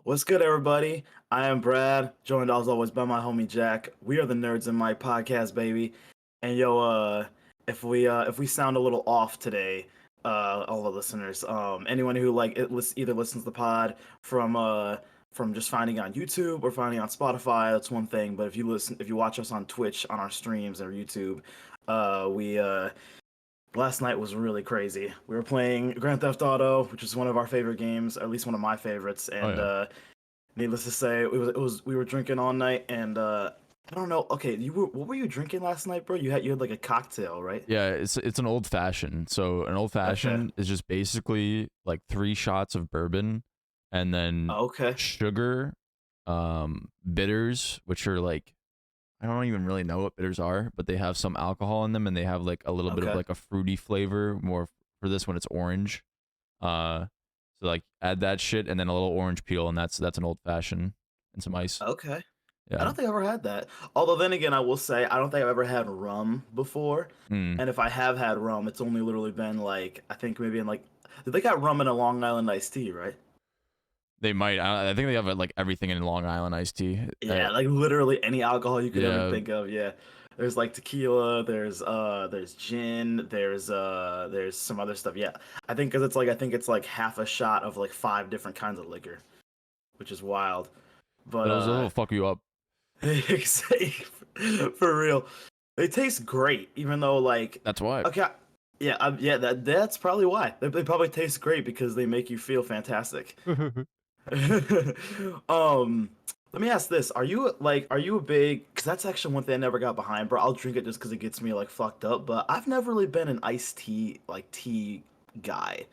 What's good, everybody? I am Brad, joined as always by my homie Jack. We are the Nerds in My podcast, baby. And yo, if we sound a little off today, all the listeners, anyone who either listens to the pod from just finding it on YouTube or finding it on Spotify, that's one thing. But if you watch us on Twitch on our streams or YouTube, we last night was really crazy. We were playing Grand Theft Auto, which is one of our favorite games, or at least one of my favorites, Oh and yeah. needless to say, it was we were drinking all night, and I don't know. Okay, what were you drinking last night, bro? You had like a cocktail, right? Yeah, it's an old fashioned. So an old Okay. fashioned is just basically like 3 shots of bourbon and then Okay. sugar, bitters, which are like I don't even really know what bitters are, but they have some alcohol in them and they have like a little bit of Okay. like a fruity flavor, more for this one it's orange. Uh so like add that shit and then a little orange peel and that's an old fashioned and some ice. Okay. I Yeah. don't think I've ever had that. Although then again, I will say I don't think I've ever had rum before. Mm. And if I have had rum, it's only literally been like I think maybe in like they got rum in a Long Island iced tea, right? They might. I think they have like everything in Long Island iced tea. Yeah, like literally any alcohol you could ever Yeah, think of. Yeah. There's like tequila, there's gin, there's some other stuff. Yeah. I think it's like half a shot of like five different kinds of liquor, which is wild. But those will fuck you up. for real. They taste great even though like That's why. okay, yeah, yeah, that's probably why. They probably taste great because they make you feel fantastic. um, Let me ask this: are you a big? Because that's actually one thing I never got behind, bro. I'll drink it just because it gets me like fucked up. But I've never really been an iced tea tea guy,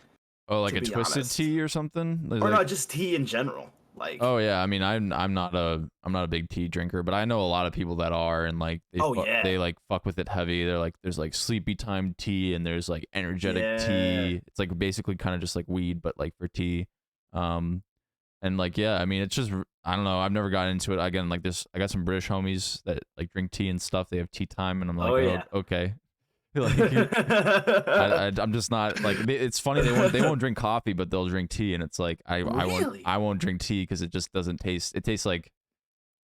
Oh, like to a be twisted honest. tea or something. There's Or like, no, just tea in general. Like, oh yeah. I mean, I'm not a big tea drinker, but I know a lot of people that are, and like oh yeah, they like fuck with it heavy. They're like, there's like sleepy time tea, and there's like energetic yeah, tea. It's like basically kind of just like weed, but like for tea. Um, and like yeah, I mean, it's just I don't know. I've never gotten into it. Again, like this, I got some British homies that like drink tea and stuff. They have tea time, and I'm oh like, oh yeah. okay. Like I'm just not like it's funny they won't drink coffee but they'll drink tea and it's like Really? I won't drink tea because it just doesn't taste it tastes like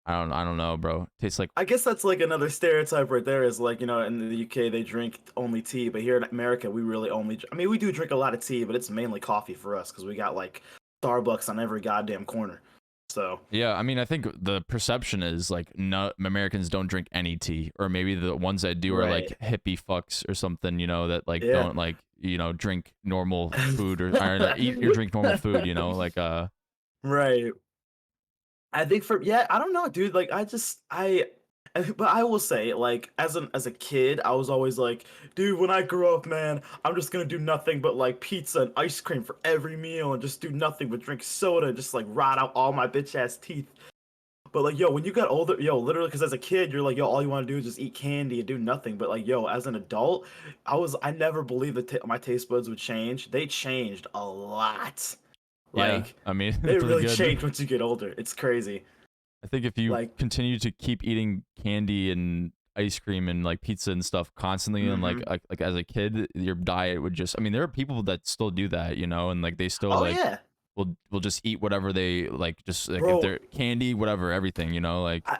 I don't know bro it tastes like I guess that's like another stereotype right there. Is like in the UK they drink only tea, but here in America we really only. I mean, we do drink a lot of tea, but it's mainly coffee for us because we got like Starbucks on every goddamn corner. So yeah. I mean I think the perception is like no Americans don't drink any tea or maybe the ones that do are right, like hippie fucks or something that like yeah. don't like drink normal food or eat or drink normal food like Right. I think for yeah, I don't know, dude. Like but I will say, like, as a kid, I was always like, dude, when I grow up, man, I'm just gonna do nothing but like pizza and ice cream for every meal and just do nothing but drink soda and just like rot out all my bitch ass teeth. But like, yo, when you got older, yo, literally, because as a kid, you're like, yo, all you want to do is just eat candy and do nothing. But like, yo, as an adult, I never believed that my taste buds would change. They changed a lot. yeah. Like, I mean they for the really good. change once you get older. It's crazy. I think if you Like, continue to keep eating candy and ice cream and like pizza and stuff constantly and hmm like as a kid your diet would just I mean there are people that still do that and like they still oh like yeah, will just eat whatever they like just like if bro. they're candy whatever everything like I,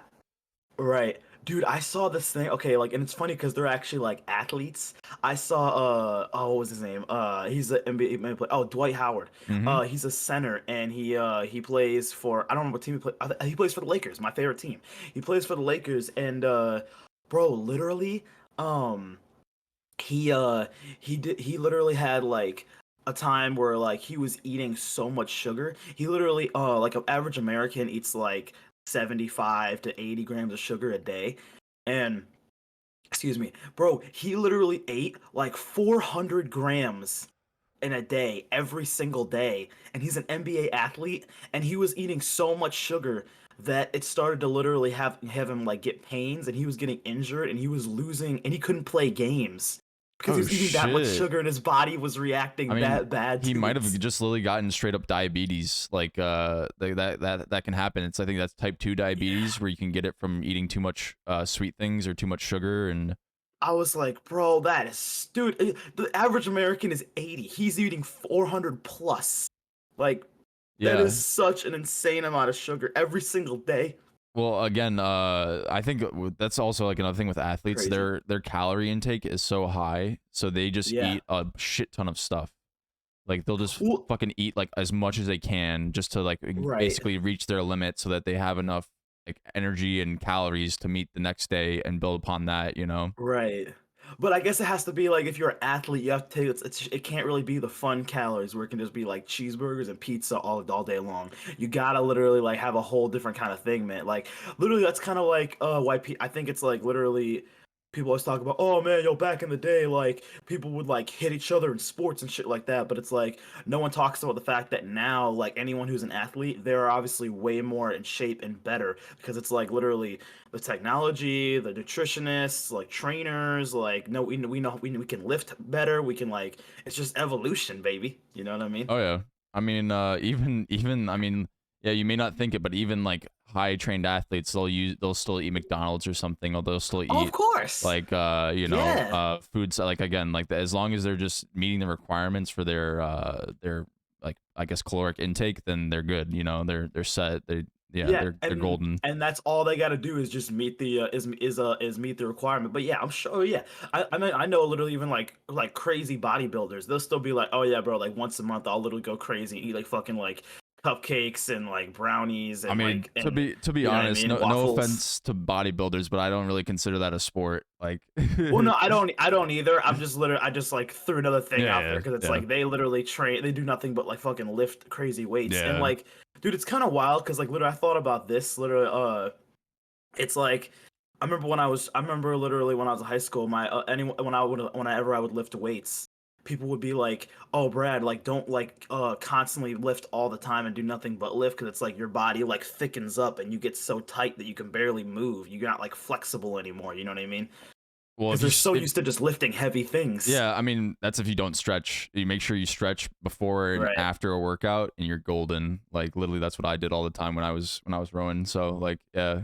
right, dude. I saw this thing. Okay, like, and it's funny because they're actually like athletes. I saw oh, what was his name? He's an NBA player. Oh, Dwight Howard. mhm He's a center, and he plays for I don't know what team he plays. He plays for the Lakers, my favorite team. He plays for the Lakers, and bro, literally, um, he uh he literally had like a time where like he was eating so much sugar. He literally like an average American eats like 75 to 80 grams of sugar a day. And excuse me, bro, he literally ate like 400 grams in a day every single day, and he's an NBA athlete, and he was eating so much sugar that it started to literally have him like get pains, and he was getting injured, and he was losing, and he couldn't play games because he oh was eating that much shit sugar, and his body was I reacting mean that bad he to might it. have just literally gotten straight up diabetes like that can happen it's I think that's type 2 Yeah, diabetes where you can get it from eating too much sweet things or too much sugar and I was like, bro, that is dude. The average American is 80. He's eating 400 plus. Like, That is Yeah. such an insane amount of sugar every single day. Well, again, I think that's also like another thing with athletes. Crazy. Their calorie intake is so high, so they just Yeah. eat a shit ton of stuff. Like they'll just Well, fucking eat like as much as they can just to like right. basically reach their limit so that they have enough like energy and calories to meet the next day and build upon that, you know? Right. But I guess it has to be like if you're an athlete, you have to take it can't really be the fun calories where it can just be like cheeseburgers and pizza all day long. You gotta literally like have a whole different kind of thing, man. Like literally that's kind of like I think it's like literally people always talk about, oh man, yo, back in the day, like people would like hit each other in sports and shit like that. But it's like no one talks about the fact that now, like anyone who's an athlete, they're obviously way more in shape and better because it's like literally the technology, the nutritionists, like trainers, like no, we know we can lift better. We can like it's just evolution, baby. You know what I mean? Oh yeah. I mean, even I mean, yeah, you may not think it, but even like high trained athletes, they'll still eat McDonald's or something, or they'll still Oh, of eat course. like Yeah. foods like again like as long as they're just meeting the requirements for their like I guess caloric intake, then they're good. You know, they're set. Yeah, They're golden. and that's all they got to do is just meet the is meet the requirement. But yeah, I'm sure. Yeah, I mean I know literally even like crazy bodybuilders. They'll still be like, oh yeah, bro. Like once a month, I'll literally go crazy and eat like fucking like cupcakes and like brownies I and mean, like and to be you know what I honest, mean, no waffles. offense to bodybuilders, but I don't really consider that a sport. Like, Well, no, I don't either. I just like threw another thing out there yeah, because it's yeah, like they literally train. They do nothing but like fucking lift crazy weights and yeah. like, dude, it's kind of wild because like literally I thought about this literally. It's like I remember literally when I was in high school, my anyone whenever I would lift weights, people would be like, "Oh, Brad, like don't like constantly lift all the time and do nothing but lift because it's like your body like thickens up and you get so tight that you can barely move. You're not like flexible anymore. You know what I mean? Well, Because they're so used to just lifting heavy things." yeah, I mean, that's if you don't stretch. You make sure you stretch before and Right. after a workout, and you're golden. Like literally, that's what I did all the time when I was rowing. So like, yeah,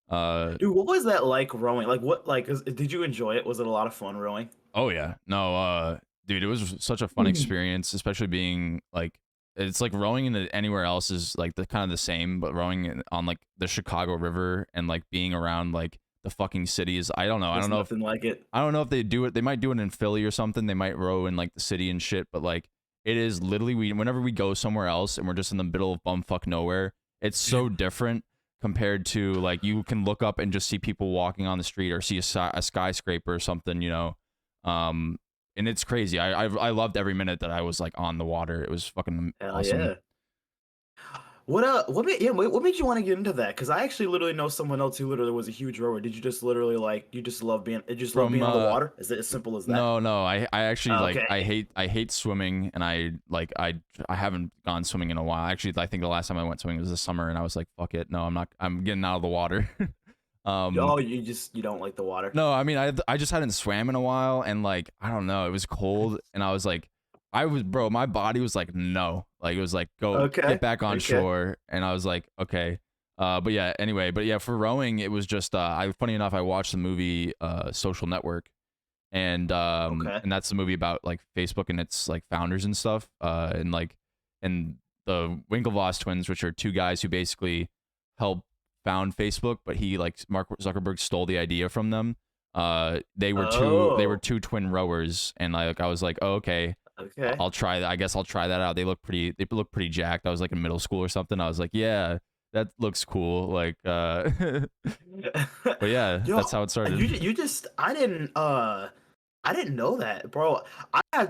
uh, Dude, what was that like rowing? Like what like did you enjoy it? Was it a lot of fun rowing? oh yeah, no, dude, it was such a fun Mhm. experience, especially being like, it's like rowing in anywhere else is like the kind of the same, but rowing on like the Chicago River and like being around like the fucking cities. I There's don't know if nothing like it. I don't know if they do it. They might do it in Philly or something. They might row in like the city and shit. But like, it is literally whenever we go somewhere else and we're just in the middle of bumfuck nowhere, it's so different compared to like you can look up and just see people walking on the street or see a skyscraper or something, you know. Um, and it's crazy. I loved every minute that I was like on the water. It was fucking Hell awesome. yeah. What made what made you want to get into that? Because I actually literally know someone else who literally was a huge rower. Did you just literally like you just love being you just love From being on the water? Is it as simple as that? no, I actually like Okay. I hate swimming and I haven't gone swimming in a while. Actually, I think the last time I went swimming was this summer and I was like, fuck it. No, I'm getting out of the water. um Oh, you don't like the water. no, I mean I just hadn't swam in a while and like I don't know, it was cold and I was like I was bro, my body was like no. Like it was like go get Okay. back on Okay. shore and I was like okay. But yeah, anyway, but yeah, for rowing it was just I funny enough I watched the movie Social Network Okay. and that's the movie about like Facebook and its like founders and stuff and like and the Winklevoss twins, which are two guys who basically helped found Facebook, but he like Mark Zuckerberg stole the idea from them. They were Oh. two twin rowers and like I was like, oh, okay, Okay. I'll try that. I guess I'll try that out. They look pretty jacked. I was like in middle school or something. I was like, yeah, that looks cool. Like but yeah, Yo, that's how it started. you just I didn't know that, bro.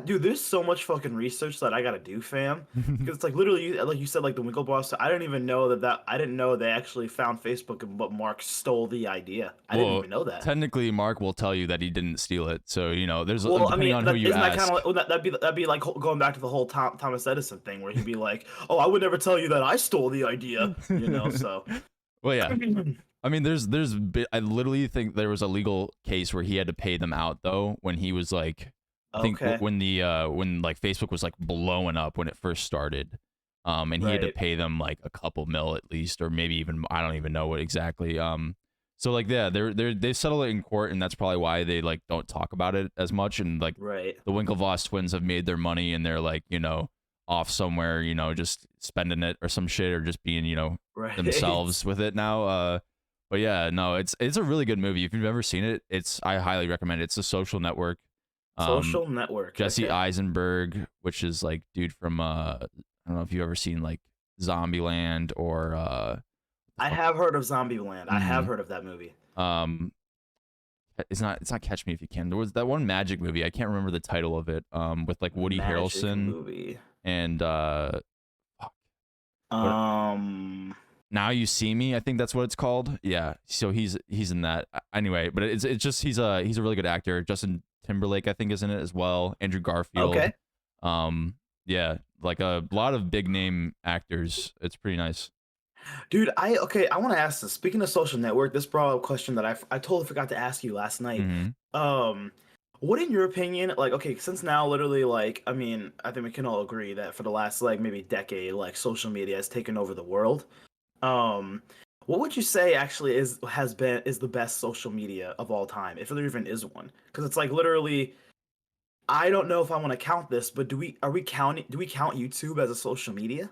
Dude, there's so much fucking research that I gotta do, fam. Because it's like literally, like you said, like the Winklevoss. I didn't even know I didn't know they actually found Facebook, but Mark stole the idea. I didn't Well, even know that. technically, Mark will tell you that he didn't steal it. So you know, there's Well, I depending mean, on who you isn't that kind of ask. like that'd be like going back to the whole Thomas Edison thing, where he'd be like, "Oh, I would never tell you that I stole the idea," you know. So, Well, yeah. I mean, I literally think there was a legal case where he had to pay them out though when he was like, I think okay, when like Facebook was like blowing up when it first started, and he had to right, pay them like a couple mil at least, or maybe even I don't even know what exactly. So like yeah, they settle it in court, and that's probably why they like don't talk about it as much. And like right. the Winklevoss twins have made their money, and they're like you know off somewhere, you know, just spending it or some shit, or just being, you know, Right. themselves with it now. But yeah, no, it's a really good movie. If you've never seen it, I highly recommend it. It's The Social Network. Um, Social Network. Jesse Okay. Eisenberg, which is like dude from I don't know if you've ever seen like Zombieland or the I fuck. have heard of Zombieland. I have Mm-hmm. heard of that movie. Um, it's not Catch Me If You Can. There was that one magic movie. I can't remember the title of it. With like Woody Magic Harrelson movie. and fuck, what Um. Now You See Me, I think that's what it's called. Yeah. So he's in that. Anyway, but it's just he's a really good actor. Justin Timberlake, I think, is in it as well. Andrew Garfield. Okay. Um, yeah, like a lot of big name actors. It's pretty nice. Dude, I want to ask this. Speaking of Social Network, this brought up a question that I totally forgot to ask you last night. Mm-hmm. Um, what in your opinion, like, okay, since now literally, like, I mean, I think we can all agree that for the last like maybe decade, like social media has taken over the world. Um, what would you say actually is the best social media of all time, if there even is one? Because it's like literally, I don't know if I want to count this, but do we count YouTube as a social media?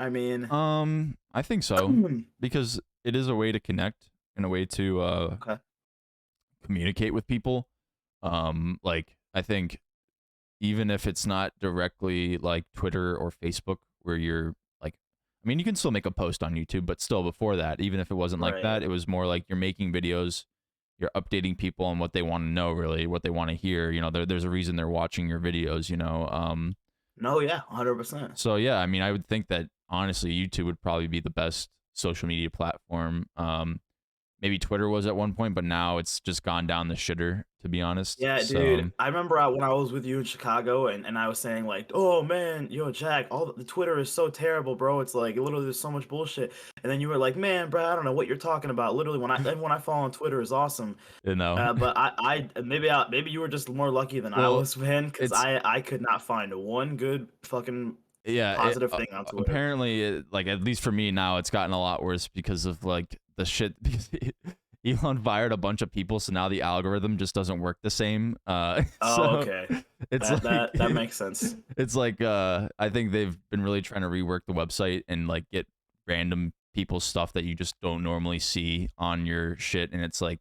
I mean, I think so, because it is a way to connect and a way to okay, communicate with people. Like I think even if it's not directly like Twitter or Facebook where you're like, I mean, you can still make a post on YouTube, but still before that, even if it wasn't like right. that, it was more like you're making videos, you're updating people on what they want to know, really, what they want to hear. You know, there's a reason they're watching your videos, you know. No, yeah, 100%. So yeah, I mean, I would think that honestly, YouTube would probably be the best social media platform. Maybe Twitter was at one point, but now it's just gone down the shitter, to be honest. Yeah, So dude. I remember when I was with you in Chicago, and I was saying like, "Oh man, yo, Jack, all the Twitter is so terrible, bro. It's like literally there's so much bullshit." And then you were like, "Man, bro, I don't know what you're talking about. Literally, when I follow on Twitter is awesome." you know, But maybe you were just more lucky than I well, was, man, because it's I could not find one good fucking yeah. positive thing on Twitter. Apparently, like at least for me now, it's gotten a lot worse because of like the shit. Because Elon fired a bunch of people, so now the algorithm just doesn't work the same. Oh, So okay. it's That like makes sense. it's like I think they've been really trying to rework the website and like get random people's stuff that you just don't normally see on your shit, and it's like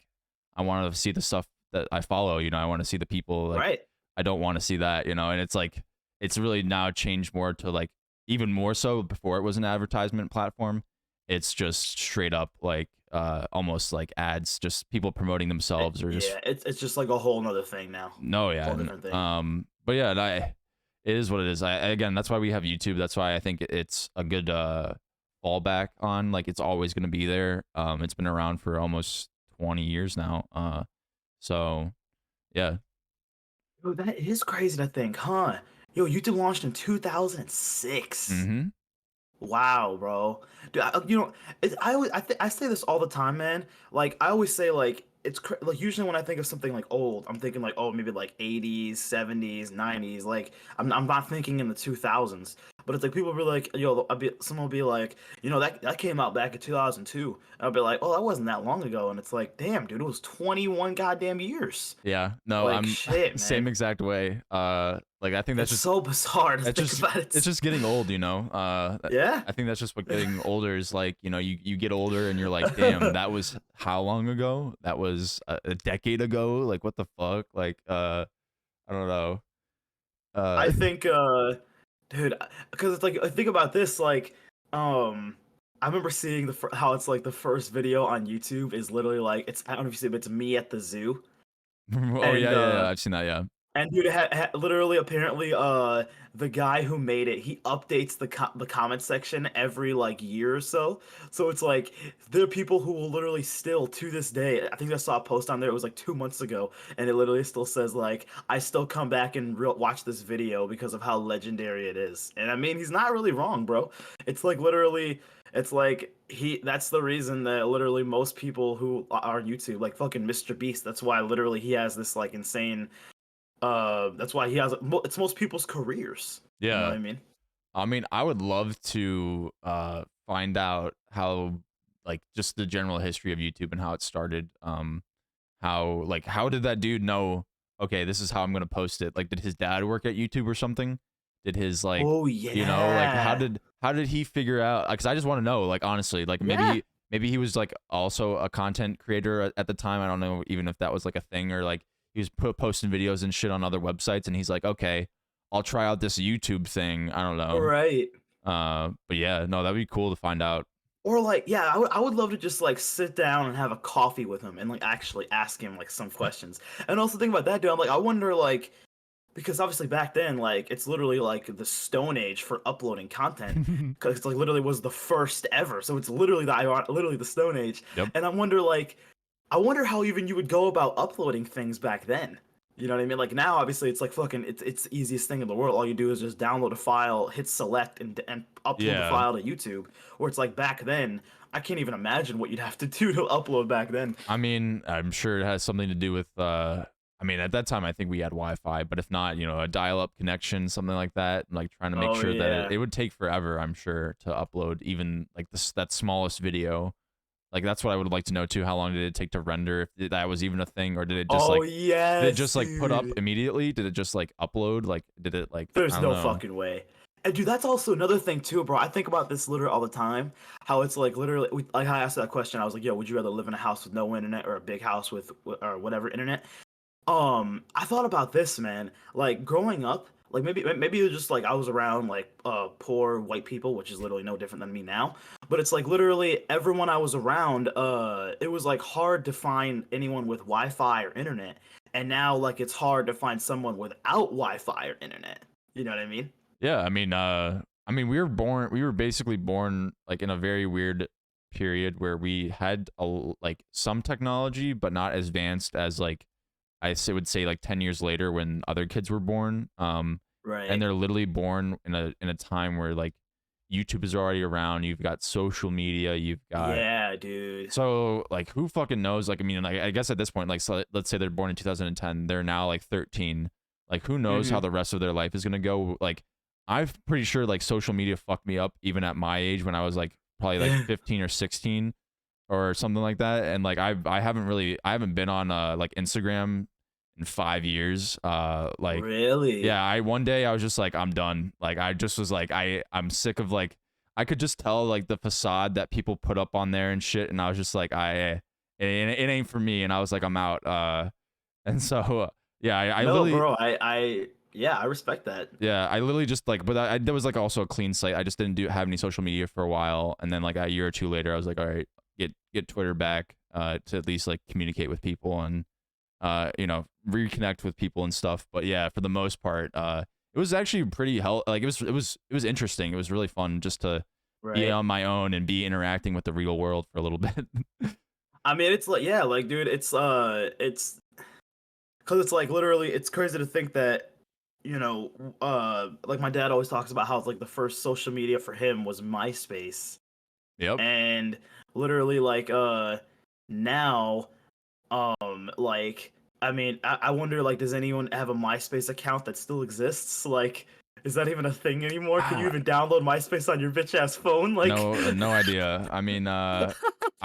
I want to see the stuff that I follow, you know. I want to see the people, like Right. I don't want to see that, you know. And it's like it's really now changed more to like even more so. Before it was an advertisement platform, it's just straight up like almost like ads, just people promoting themselves or just Yeah, it's just like a whole nother thing now. no, yeah. Whole different thing. But yeah, it is what it is. Again, that's why we have YouTube. That's why I think it's a good fallback on. Like it's always going to be there. It's been around for almost 20 years now. So yeah. Yo, that is crazy to think, huh? Yo, YouTube launched in 2006. Mm-hmm. Wow, bro. Dude, I say this all the time, man. Like I always say, like like usually when I think of something like old, I'm thinking like, oh, maybe like 80s, 70s, 90s. Like I'm not thinking in the 2000s. But it's like people be like, yo, someone will be like, that came out back in 2002. And I'll be like, oh, that wasn't that long ago. And it's like, damn, dude, it was 21 goddamn years. Yeah. No, Like I'm shit, same man. exact way. Like I think that's It's just so bizarre to that's think just about it. it's just getting old, you know. Yeah. I think that's just what getting older is like. You know, you get older and you're like, damn, that was how long ago? That was a decade ago. Like what the fuck? Like I don't know. I Uh, think, dude, because it's like I think about this, like, I remember seeing how it's like the first video on YouTube is literally like I don't know if you see it, but it's me at the zoo, oh and yeah. I've seen that. Yeah. dude, literally, apparently, the guy who made it, he updates the comment section every like year or so. So it's like there are people who will literally still to this day. I think I saw a post on there. It was like 2 months ago, and it literally still says like, "I still come back and watch this video because of how legendary it is." And I mean, he's not really wrong, bro. It's like literally. It's like that's the reason that literally most people who are on YouTube, like fucking Mr. Beast, that's why literally he has this like insane that's why he has it's most people's careers. You know what Yeah. I mean? I mean, I would love to find out how like just the general history of YouTube and how it started. How did that dude know? Okay, this is how I'm gonna post it. Like, did his dad work at YouTube or something? did his like, Oh you know, like yeah. how did he figure out? Because I just want to know, like honestly, like Yeah. maybe he was like also a content creator at the time. I don't know even if that was like a thing, or like he was posting videos and shit on other websites, and he's like, okay, I'll try out this YouTube thing. I don't know. Right. But yeah, no, that'd be cool to find out. Or like, yeah, I would love to just like sit down and have a coffee with him and like actually ask him like some questions. And also think about that, dude. I'm like, I wonder like because obviously back then, like it's literally like the Stone Age for uploading content because it's like literally was the first ever. So it's literally literally the Stone Age. Yep. And I wonder how even you would go about uploading things back then. You know what I mean? Like now, obviously, it's like fucking, it's the easiest thing in the world. All you do is just download a file, hit select, and upload the Yeah. file to YouTube. Where it's like back then, I can't even imagine what you'd have to do to upload back then. I mean, I'm sure it has something to do with I mean, at that time I think we had Wi-Fi, but if not, you know, a dial-up connection, something like that, like trying to make Oh sure that yeah. it would take forever, I'm sure, to upload even like this that smallest video. Like that's what I would like to know too. How long did it take to render? If that was even a thing, or Oh did it yes, just like put up dude. immediately? Did it just like upload? Like did it like There's I don't no know. fucking way. And dude, that's also another thing too, bro. I think about this literally all the time. How it's like literally, like I asked that question. I was like, "Yo, would you rather live in a house with no internet or a big house with or whatever internet?" I thought about this, man. Like growing up, like maybe it was just like I was around like poor white people, which is literally no different than me now. But it's like literally everyone I was around, it was like hard to find anyone with Wi-Fi or internet. And now like it's hard to find someone without Wi-Fi or internet. You know what I mean? Yeah, I mean we were basically born like in a very weird period where we had like some technology but not as advanced as like would say like 10 years later when other kids were born. And Right. they're literally born in a time where like YouTube is already around, you've got social media, you've got Yeah, dude. so like who fucking knows? Like I mean, like I guess at this point, like so let's say they're born in 2010, they're now like 13. Like who knows how Hmm. the rest of their life is gonna go? Like I'm pretty sure like social media fucked me up even at my age when I was like probably like 15 or 16 or something like that. And like I haven't been on like Instagram in 5 years. Like Really? yeah, I one day I was just like I'm done. Like I just was like I'm sick of like I could just tell like the facade that people put up on there and shit, and I was just like it ain't for me, and I was like I'm out. And so yeah, I No, literally bro. Yeah, I respect that. yeah, I literally just like, but there was like also a clean slate. I just didn't have any social media for a while, and then like a year or two later, I was like, all right, get Twitter back, to at least like communicate with people and you know, reconnect with people and stuff. But yeah, for the most part, it was actually pretty like it was interesting. It was really fun just to be Right. on my own and be interacting with the real world for a little bit. I mean, it's like, yeah, like, dude, it's because it's like literally, it's crazy to think that, like my dad always talks about how it's like the first social media for him was MySpace, Yep. and literally, like, now, like, I mean, I wonder, like, does anyone have a MySpace account that still exists? Like, is that even a thing anymore? Can you Ah, even download MySpace on your bitch ass phone? Like, no idea. I mean, I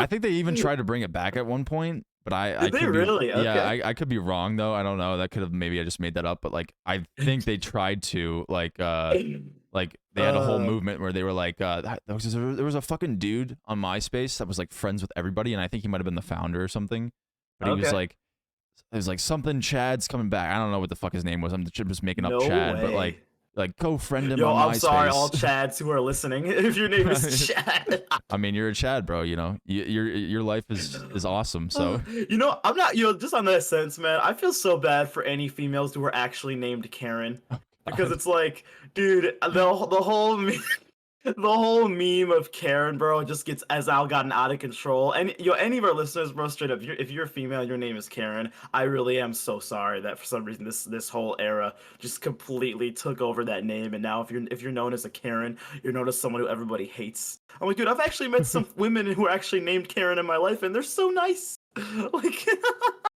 think they even tried to bring it back at one point, but I did they could be really? yeah, Okay. I could be wrong though. I don't know. That could have maybe I just made that up, but like I think they tried to like they had a whole Uh, movement where they were like there was a fucking dude on MySpace that was like friends with everybody, and I think he might have been the founder or something. But he was okay. like it was like something Chad's coming back. I don't know what the fuck his name was. I'm just making up No Chad, but way. like go friend him Yo, on I'm sorry, all MySpace. Chads who are listening. If your name is Chad, I mean, you're a Chad, bro. You know, your life is awesome. So I'm not. Just on that sense, man. I feel so bad for any females who are actually named Karen, because God. it's like, dude, the whole the whole meme of Karen, bro, just gets as Al gotten out of control. And any of our listeners, bro, straight up, if you're a female, your name is Karen. I really am so sorry that for some reason this whole era just completely took over that name. And now if you're known as a Karen, you're known as someone who everybody hates. I'm like, dude, I've actually met some women who are actually named Karen in my life, and they're so nice. Like,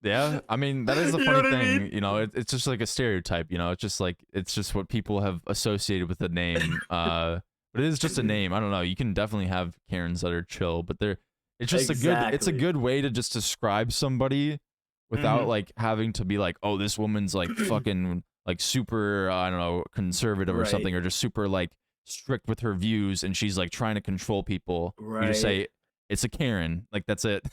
Yeah, I mean that is the you know funny what I mean? thing. You know, it's just like a stereotype. You know, it's just what people have associated with the name. But it is just a name. I don't know. You can definitely have Karens that are chill, but it's just it's a Exactly. good way to just describe somebody without Hmm. like having to be like, oh, this woman's like fucking like super I don't know, conservative or Right. something, or just super like strict with her views, and she's like trying to control people, you just Right. say it's a Karen. Like that's it.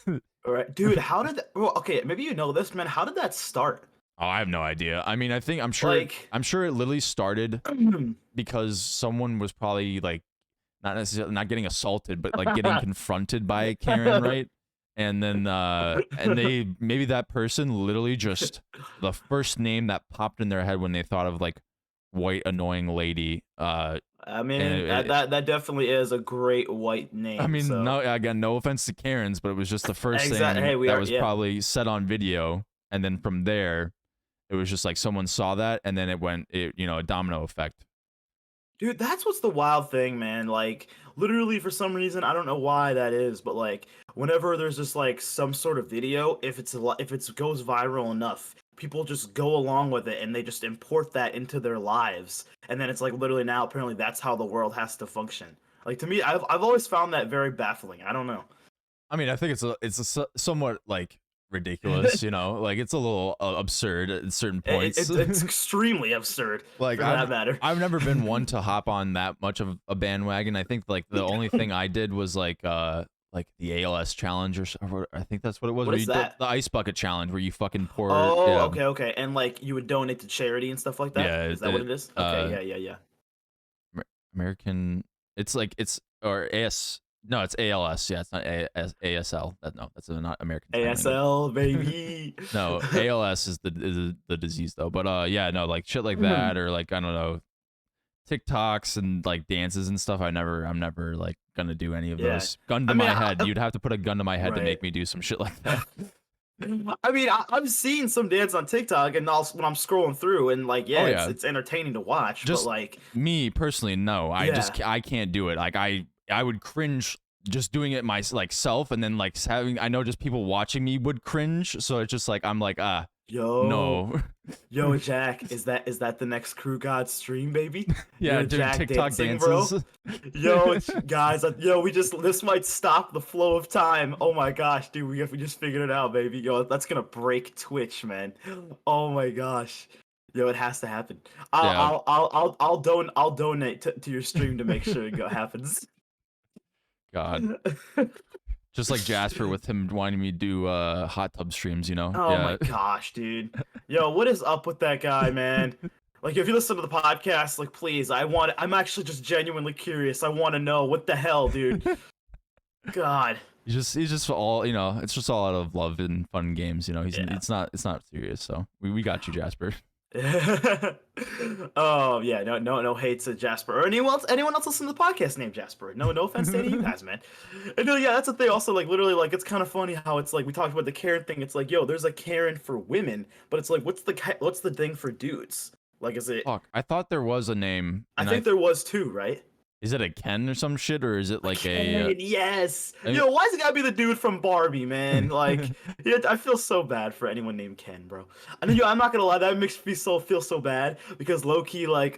Right. Dude, how did that, well, okay, maybe you know this, man. How did that start? Oh, I have no idea. I mean, Like, I'm sure it literally started because someone was probably like not necessarily not getting assaulted, but like getting confronted by a Karen, right? And then and they maybe that person literally just the first name that popped in their head when they thought of like white annoying lady. I And mean, that definitely is a great white I name. mean, So, no, again, no offense to Karens, but it was just the first exactly. thing Hey, we that are, was yeah. probably said on video, and then from there, it was just like someone saw that, and then a domino effect. Dude, that's what's the wild thing, man. Like, literally, for some reason, I don't know why that is, but like, whenever there's just like some sort of video, if it goes viral enough, people just go along with it and they just import that into their lives, and then it's like literally now apparently that's how the world has to function. Like to me, I've always found that very baffling. I don't know. I mean, I think somewhat like ridiculous, like it's a little absurd at certain points. It's extremely absurd Like for that matter. I've never been one to hop on that much of a bandwagon. I think like the only thing I did was like the ALS challenge or I think that's what it was. What Where is you did that? the ice bucket challenge where you fucking pour Oh, yeah okay, okay. And like you would donate to charity and stuff like that? yeah Is that what it is? Okay, uh yeah, yeah, yeah. American. It's like it's or AS. No, it's ALS. Yeah, it's not ASL. No, that's not American Sign Language. ASL, baby. No, ALS is the disease though. But yeah, no, like shit like that or like I don't know, TikToks and like dances and stuff. I'm never like gonna do any of Yeah. those. Gun to I mean, my head. You'd have to put a gun to my head to right. make me do some shit like that. I mean, I've seen some dance on TikTok, and also when I'm scrolling through, and like, yeah, Oh yeah, it's entertaining to watch, but just like, me personally, no. yeah, I can't do it. Like I would cringe just doing it my like self, and then like having I know just people watching me would cringe. So it's just like I'm like yo, no. yo, Jack, is that the next Crew God stream, baby? Yeah, Yo, doing Jack TikTok dancing, dances. bro. Yo, guys, yo, this might stop the flow of time. Oh my gosh, dude, we just figured it out, baby. Yo, that's gonna break Twitch, man. Oh my gosh. Yo, it has to happen. Yeah, I'll donate to your stream to make sure happens. God. Just like Jasper with him wanting me to do hot tub streams, Oh my Yeah. gosh, dude. Yo, what is up with that guy, man? Like, if you listen to the podcast, like, please, I'm actually just genuinely curious. I want to know what the hell, dude. God. He's just all it's just all out of love and fun games, He's Yeah. it's not serious, so we got you, Jasper. Oh yeah, no hate to Jasper or anyone else listening to the podcast named Jasper. No offense to any of you guys, man. And no, yeah, that's the thing. Also, like literally, like it's kind of funny how it's like we talked about the Karen thing. It's like, yo, there's a Karen for women, but it's like, what's the thing for dudes? Like, is it? Fuck, I thought there was a name. I And think there was too, right? is it a Ken or some shit, or is it like Ken, yes. I mean- Yo, why's it gotta be the dude from Barbie, man? Like, yeah, I feel so bad for anyone named Ken, bro. I know, yo, I'm not gonna lie, that makes me feel so bad because low key, like,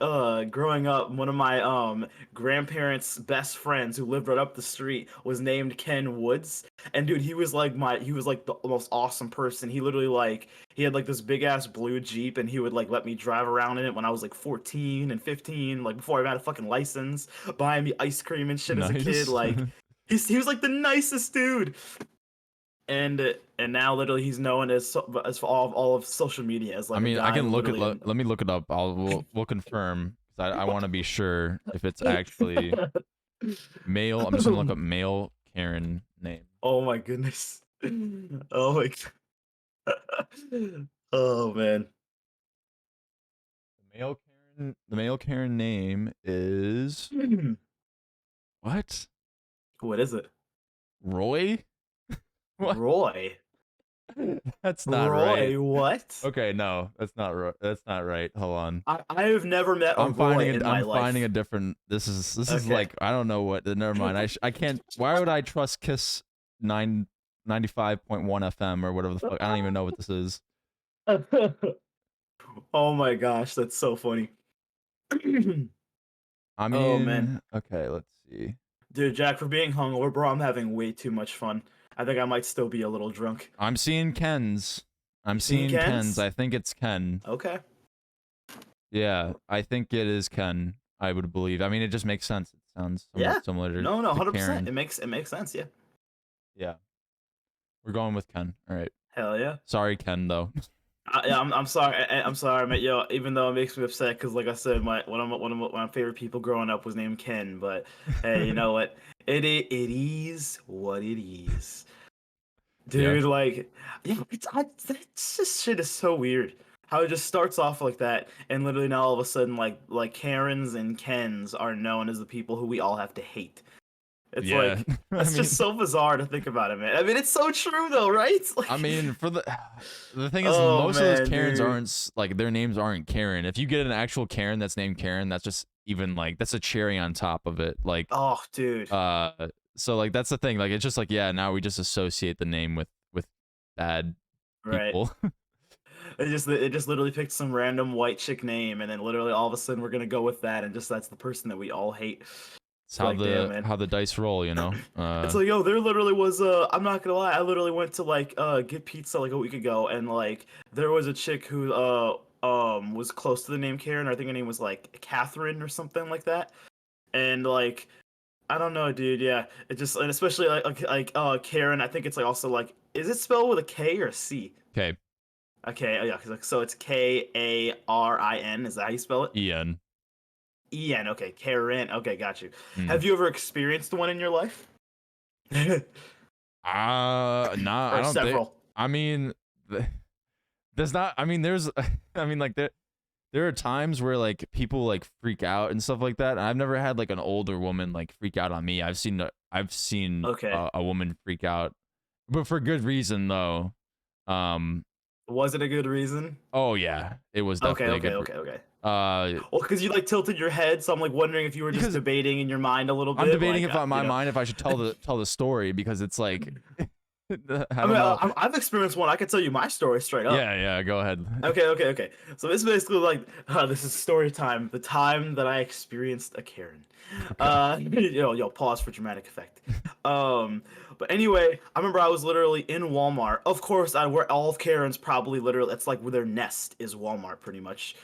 growing up, one of my grandparents' best friends who lived right up the street was named Ken Woods, and dude, he was like the most awesome person. He literally like he had like this big ass blue Jeep, and he would like let me drive around in it when I was like 14 and 15, like before I had a fucking license, buying me ice cream and shit as a Nice. kid. Like he was like the nicest dude. And now literally he's known as for all of social media as like I mean, a I guy can who look it. literally- Let me look it up. We'll confirm. 'Cause I want to be sure if it's actually male. I'm just gonna look up male Karen name. Oh my goodness. Oh my oh man. The male Karen name is what? What is it? Roy? What? Roy. That's not Roy, right. what? Okay, no, that's not right. That's not right. Hold on. I've never met a I'm Roy finding in a, my I'm life. finding a different. This is Okay. like I don't know what. Never mind. I can't. Why would I trust Kiss 95.1 FM or whatever the fuck? I don't even know what this is. Oh my gosh, that's so funny. I mean, Oh, man. Okay, let's see. Dude, Jack, for being hungover, bro, I'm having way too much fun. I think I might still be a little drunk. I'm seeing Ken's. I'm seeing seeing Ken's? Ken's. I think it's Ken. Okay. Yeah, I think it is Ken. I would believe. I mean, it just makes sense. It sounds Yeah. somewhat similar No, no, to 100%. Karen. It makes sense. Yeah. Yeah, we're going with Ken. All right. Hell yeah. Sorry, Ken, though. Yeah, I'm sorry. I'm sorry, man. Yo, even though it makes me upset, because like I said, one of my favorite people growing up was named Ken. But hey, you know what? It is what it is, Yeah. dude. Like, yeah, it's just shit is so weird. How it just starts off like that, and literally now all of a sudden, like Karens and Kens are known as the people who we all have to hate. It's Yeah. like I that's mean, just so bizarre to think about it, man. I mean, it's so true though, right? I Like, mean, for the thing is, oh most of those man, Karens dude. aren't like their names aren't Karen. If you get an actual Karen that's named Karen, that's just even like that's a cherry on top of it. Like, Oh, dude. so like that's the thing. Like, it's just like yeah, now we just associate the name with bad Right. people. It just literally picked some random white chick name, and then literally all of a sudden we're gonna go with that, and just that's the person that we all hate. It's It's like, damn, man. how the dice roll, you know. It's like, yo, there literally was I'm not gonna lie, I literally went to like get pizza like a week ago, and like there was a chick who was close to the name Karen. I think her name was like Catherine or something like that. And like I don't know, dude. Yeah, it just and especially like Karen. I think it's like also like is it spelled with a K or a C? Okay, Okay, yeah, 'cause, like, so it's Karin. Is that how you spell it? Ian. En. Okay, Karen. Okay, got you. Mm. Have you ever experienced one in your life? Nah, I Or don't think. several? I mean, there's not. I mean, there's. I mean, like there are times where like people like freak out and stuff like that. And I've never had like an older woman like freak out on me. I've seen Okay. a woman freak out, but for good reason though. Um. Was it a good reason? Oh yeah, it was Okay, definitely a okay, good. okay, okay. Uh, Well, because you like tilted your head, so I'm like wondering if you were just because debating in your mind a little I'm bit, debating like if on you my know. mind if I should tell the story because it's like I I don't mean, know. I've experienced one. I can tell you my story straight up. Yeah, yeah. Go ahead. Okay, okay, okay. So this is basically like this is story time. The time that I experienced a Karen. Okay. Yo, pause for dramatic effect. Um, but anyway, I remember I was literally in Walmart. Of course, I where all of Karens probably literally. It's like where their nest is Walmart, pretty much.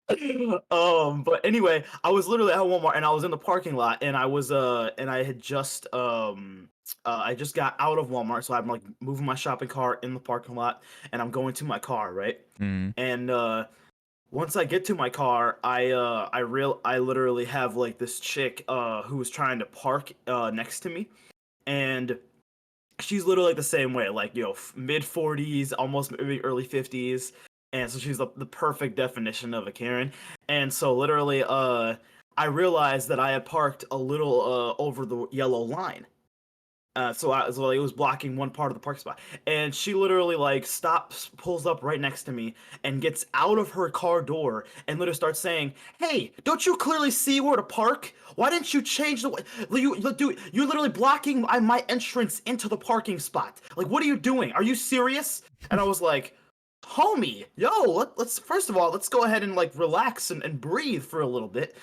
But anyway, I was literally at Walmart and I was in the parking lot and I had just I just got out of Walmart, so I'm like moving my shopping cart in the parking lot and I'm going to my car, right? Mm, And once I get to my car, I literally have like this chick who was trying to park next to me, and she's literally like the same way, like mid 40s, almost maybe early 50s, and so she's the perfect definition of a Karen. And so literally, I realized that I had parked a little over the yellow line. So it was blocking one part of the parking spot, and she literally like stops, pulls up right next to me, and gets out of her car door and literally starts saying, "Hey, don't you clearly see where to park? Why didn't you change the way you're literally blocking my entrance into the parking spot. Like, what are you doing? Are you serious?" And I was like, "Homie, yo, let's first of all let's go ahead and like relax and breathe for a little bit."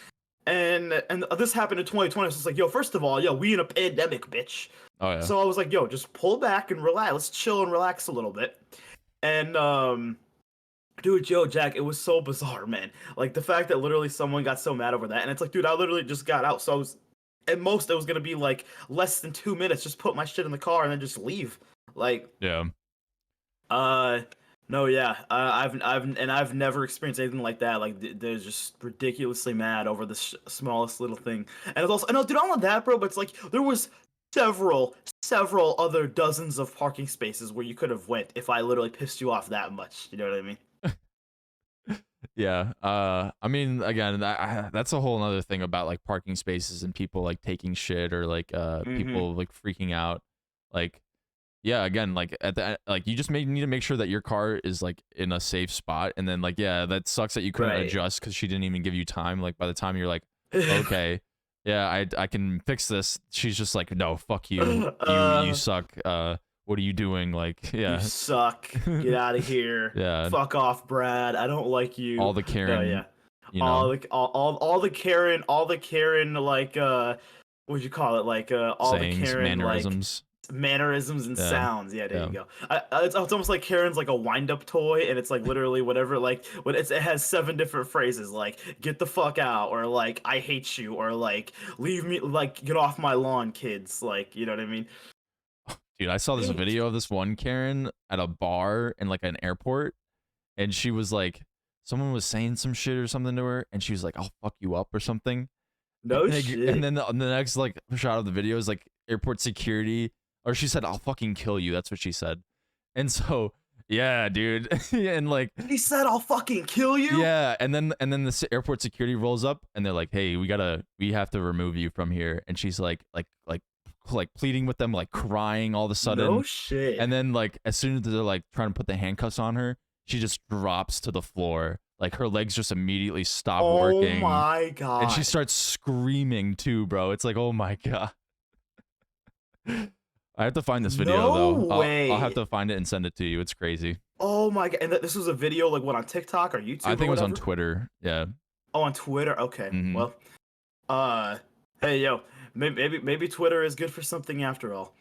And this happened in 2020, so it's like, yo, first of all, yo, we in a pandemic, bitch. oh yeah. So I was like, yo, just pull back and relax. Let's chill and relax a little bit. And dude, yo, Jack, it was so bizarre, man. Like the fact that literally someone got so mad over that. And it's like, dude, I literally just got out. So I was at most it was gonna be like less than 2 minutes, just put my shit in the car and then just leave. Like, Yeah. uh no, yeah. I've never experienced anything like that. Like they're just ridiculously mad over the smallest little thing. And it's also, no, dude, I don't want that, bro. But it's like there was several other dozens of parking spaces where you could have went if I literally pissed you off that much. You know what I mean? Yeah. I mean, again, that's a whole other thing about like parking spaces and people like taking shit or like Mm-hmm. people like freaking out. Like, yeah, again, like at the like you just need to make sure that your car is like in a safe spot, and then like yeah, that sucks that you couldn't Right. adjust because she didn't even give you time. Like by the time you're like, okay, yeah, I can fix this. She's just like, no, fuck you, you uh, suck. What are you doing? Like, you yeah, suck. Get out of here. yeah, Fuck off, Brad. I don't like all you. the No, Karen, yeah. you know, All the Karen, like what'd you call it? Like all the sayings, Karen like mannerisms. mannerisms and Yeah. sounds. Yeah, there Yeah. you go. It's almost like Karen's like a wind-up toy, and it's like literally whatever. Like when it has 7 different phrases, like "get the fuck out," or like "I hate you," or like "leave me," like "get off my lawn, kids." Like, you know what I mean? Dude, I saw this video of this one Karen at a bar in like an airport, and she was like, someone was saying some shit or something to her, and she was like, "I'll fuck you up" or something. No And shit. then the next like shot of the video is like airport security, or she said, "I'll fucking kill you." That's what she said. And so, yeah, dude, and like, He said, "I'll fucking kill you." yeah, and then the airport security rolls up, and they're like, "Hey, we have to remove you from here." And she's like pleading with them, like crying all of a No sudden. shit. And then like as soon as they're like trying to put the handcuffs on her, she just drops to the floor. Like her legs just immediately stop Oh working, my and she god. starts screaming too, bro. It's like, oh my god. I have to find this video No though. I'll have way. to find it and send it to you. It's crazy. Oh my god. And this was a video like what, on TikTok or I YouTube or think it was on whatever? Twitter. Yeah. Oh, on Twitter. Okay. Hmm. Well, uh hey yo, maybe Twitter is good for something after all.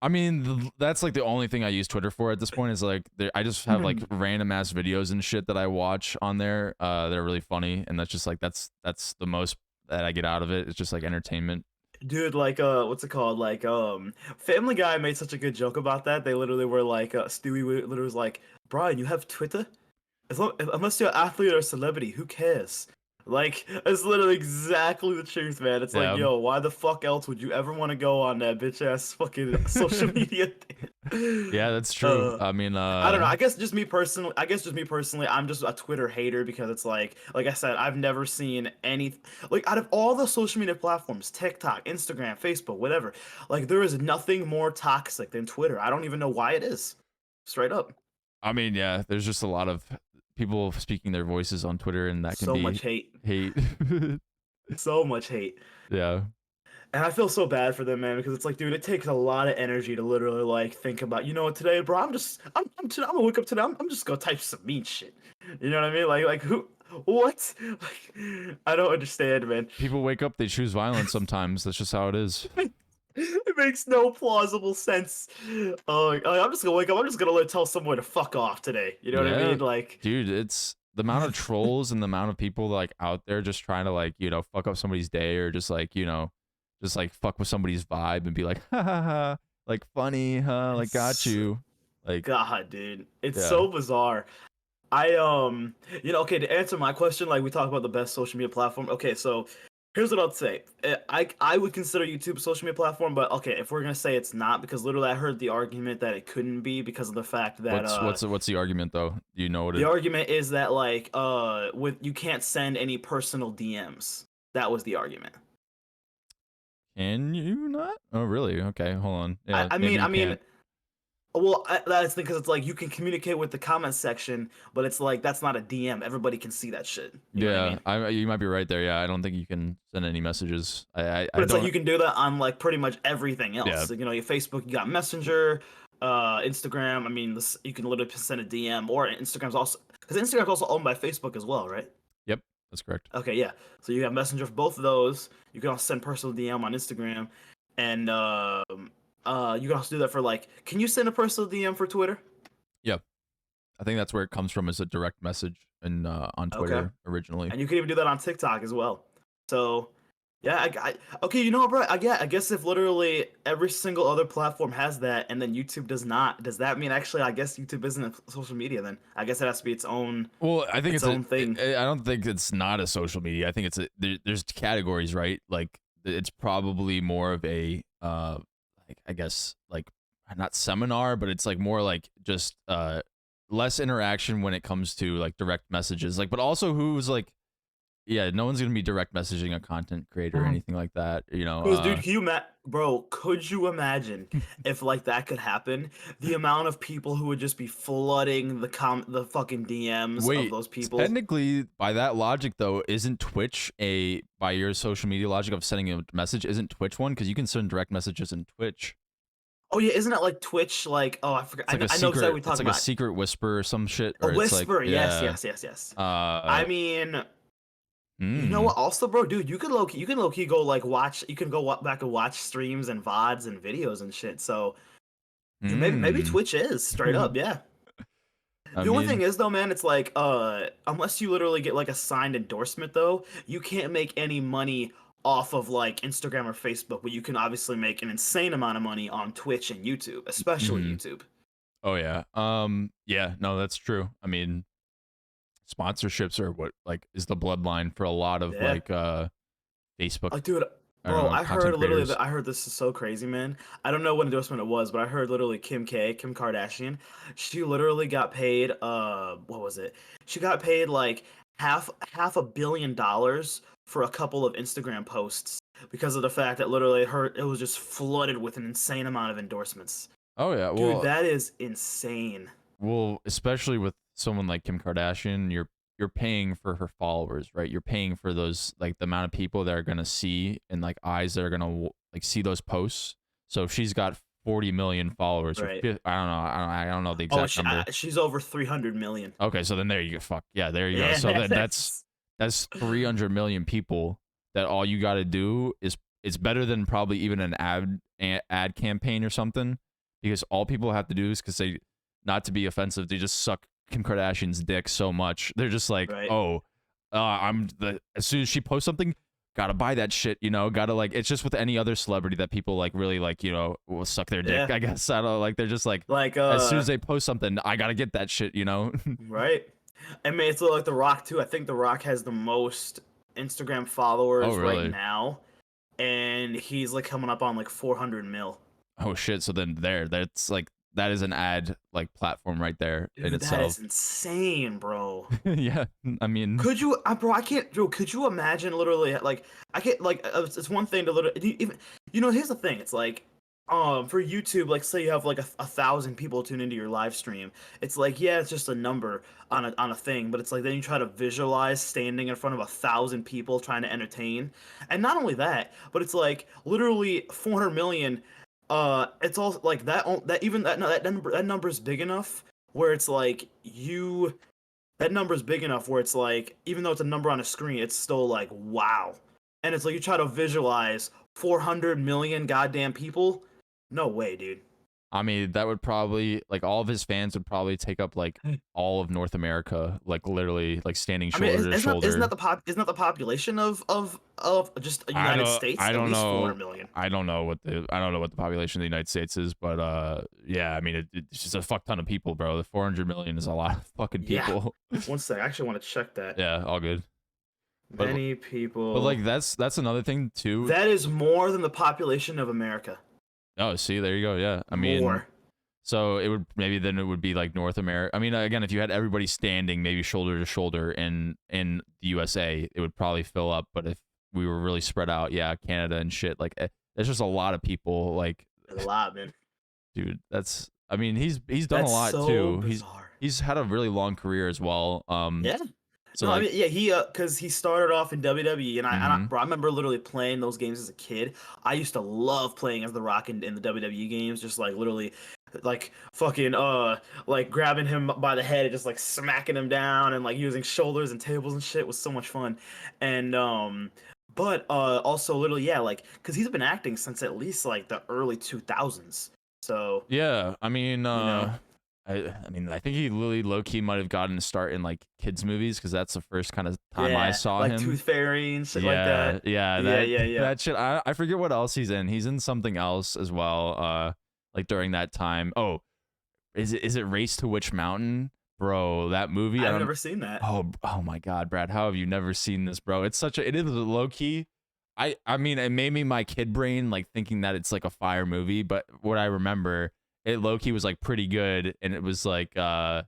I mean, that's like the only thing I use Twitter for at this point is like I just have like random ass videos and shit that I watch on there. They're really funny, and that's just like that's the most that I get out of it. It's just like entertainment. Dude, like what's it called? Like Family Guy made such a good joke about that. They literally were like Stewie literally was like, "Brian, you have Twitter? Unless you're an athlete or a celebrity, who cares?" Like, it's literally exactly the truth, man. It's like, Yeah. yo, why the fuck else would you ever want to go on that bitch ass fucking social media thing? Yeah, that's true. I mean, I don't know. I guess just me personally. I guess just me personally. I'm just a Twitter hater because it's like I said, I've never seen any like out of all the social media platforms, TikTok, Instagram, Facebook, whatever. Like there is nothing more toxic than Twitter. I don't even know why it is. Straight up, I mean, yeah, there's just a lot of people speaking their voices on Twitter, and that can so much be hate, hate. so much hate. Yeah. And I feel so bad for them, man, because it's like, dude, it takes a lot of energy to literally like think about, you know what, today, bro, I'm gonna wake up today, I'm just gonna type some mean shit. You know what I mean? Like who, what? Like, I don't understand, man. People wake up, they choose violence sometimes. That's just how it is. It makes no plausible sense. I'm just gonna wake up, I'm just gonna tell someone to fuck off today. You know what I Yeah, mean? Like, dude, it's the amount of trolls and the amount of people like out there just trying to like, fuck up somebody's day, or just like, just like fuck with somebody's vibe and be like, ha ha ha, like funny, huh? Like got it's you. Like, God, dude, it's yeah. so bizarre. Okay, to answer my question, like we talk about the best social media platform. Okay, so here's what I'll say. I would consider YouTube a social media platform, but okay, if we're gonna say it's not, because literally I heard the argument that it couldn't be because of the fact that What's the argument though? Do you know what the it argument is that like with you can't send any personal DMs. That was the argument. can you not? Oh, really? Okay, hold on. Yeah, I maybe mean, you can't. well, that's the because it's like you can communicate with the comment section, but it's like that's not a DM. Everybody can see that shit. You know what I Yeah, mean? you might be right there. Yeah, I don't think you can send any messages. But I it's like don't. you can do that on like pretty much everything Yeah. else. Like, you know, your Facebook, you got Messenger, Instagram. I mean, you can literally send a DM, or Instagram's also because Instagram's also owned by Facebook as well, right? Yep, that's correct. Okay, yeah. So you have Messenger for both of those. You can also send personal DM on Instagram, and you can also do that for like. Can you send a personal DM for Twitter? Yeah, I think that's where it comes from, as a direct message and on Okay. Twitter originally. And you can even do that on TikTok as well. So, yeah, okay, you know what, bro? I guess if literally every single other platform has that, and then YouTube does not, does that mean actually? I guess YouTube isn't a social media then. I guess it has to be its own, Well, I think its it's a. own thing. I don't think it's not a social media. I think it's there's categories, right? Like it's probably more of a like, I guess, like not seminar, but it's like more like just less interaction when it comes to like direct messages. Like, but also who's like, yeah, no one's gonna be direct messaging a content creator or anything like that. Because, dude, bro, could you imagine if like that could happen? The amount of people who would just be flooding the fucking DMs of Wait, those people. technically, by that logic, though, isn't Twitch by your social media logic of sending a message, isn't Twitch one? Because you can send direct messages in Twitch. Oh yeah, isn't it like Twitch? Like, oh, I forgot. It's like I know exactly what we're it's talking like a about. secret whisper or some shit. A Or it's like, whisper. Yes, yeah. yes, yes, yes. I Uh, mean, You know Mm. what? Also, bro, dude, you can low key go like watch. You can go back and watch streams and vods and videos and shit. So maybe Mm. Twitch is straight up, yeah. I The only mean, thing is though, man, it's like unless you literally get like a signed endorsement though, you can't make any money off of like Instagram or Facebook, but you can obviously make an insane amount of money on Twitch and YouTube, especially mhm. YouTube. Oh yeah. Yeah, no, that's true. I mean, sponsorships are what like is the bloodline for a lot of Yeah. like Facebook, Like, dude, I don't bro, know, I heard content literally creators. that I heard this is so crazy, man. I don't know what endorsement it was, but I heard literally Kim Kardashian, she literally got paid what was it? She got paid like half a billion dollars for a couple of Instagram posts because of the fact that literally her it was just flooded with an insane amount of endorsements. Oh yeah. Dude, that is insane. Especially with someone like Kim Kardashian, you're paying for her followers, right? You're paying for those like the amount of people that are gonna see and like eyes that are gonna like see those posts. So if she's got 40 million followers, or Right. I don't know the Oh, exact number. she's over 300 million. Okay, so then there you go. Fuck yeah, there you go. So then Yes. that's 300 million people that all you got to do is it's better than probably even an ad campaign or something because all people have to do is because they not to be offensive, they just suck Kim Kardashian's dick so much. They're just like, Right. oh, I'm the as soon as she posts something, gotta buy that shit, you know, gotta like it's just with any other celebrity that people like really like, you know, will suck their dick, Yeah. I guess. I don't know, like they're just like Like as soon as they post something, I gotta get that shit, you know? right. I mean, it's like The Rock too. I think The Rock has the most Instagram Oh followers right really? now, and he's like coming up on like 400 mil. Oh shit. So then that's like that is an ad like platform right there in Dude, that itself. is insane, bro. Yeah. I mean, Could you, bro? I can't, bro. Could you imagine literally like I can't like it's one thing to literally even here's the thing. It's like for YouTube, like say you have like a thousand people tune into your live stream. It's like yeah, it's just a number on a thing, but it's like then you try to visualize standing in front of a thousand people trying to entertain, and not only that, but it's like literally 400 million. It's all like that even that no, that number is big enough where it's like that number is big enough where it's like even though it's a number on a screen it's still like wow, and it's like you try to visualize 400 million goddamn people. No way, dude. I mean that would probably like all of his fans would probably take up like all of North America, like literally like standing I mean shoulder to isn't shoulder. isn't that the population of just the United States? I At don't least 400 know. million. I don't know what the population of the United States is, but yeah, I mean it's just a fuck ton of people, bro. The 400 million is a lot of fucking Yeah. people. One sec, I actually want to check that. Yeah, all good. But Many but people. like that's another thing too. That is more than the population of America. Oh, see, there you go. Yeah. I mean, More. so it would maybe then it would be like North America. I mean, again, if you had everybody standing, maybe shoulder to shoulder in the USA, it would probably fill up. But if we were really spread out, yeah, Canada and shit, like there's just a lot of people. Like, There's a lot, man. dude, that's. I mean, he's done a That's lot so too. bizarre. He's had a really long career as well. Yeah. So No, I like, mean, yeah, he because he started off in WWE, mm-hmm. bro, I remember literally playing those games as a kid. I used to love playing as The Rock in the WWE games, just like literally, like fucking like grabbing him by the head and just like smacking him down and like using shoulders and tables and shit was so much fun, and but also literally yeah, like because he's been acting since at least like the early 2000s, so Yeah, I mean, you know. I mean, I think he really low key might have gotten a start in like kids movies because that's the first kind of time I Yeah, saw like him. Tooth Fairy and shit like Yeah, that. yeah, Yeah, yeah, yeah. that shit. I forget what else he's in. He's in something else as well. Like during that time. Oh, is it Race to Witch Mountain, bro? That movie. I I've don't. never seen that. Oh my God, Brad, how have you never seen this, bro? It's such a. It is low key. I mean, it made me my kid brain like thinking that it's like a fire movie, but what I remember, it low key was like pretty good, and it was like yeah,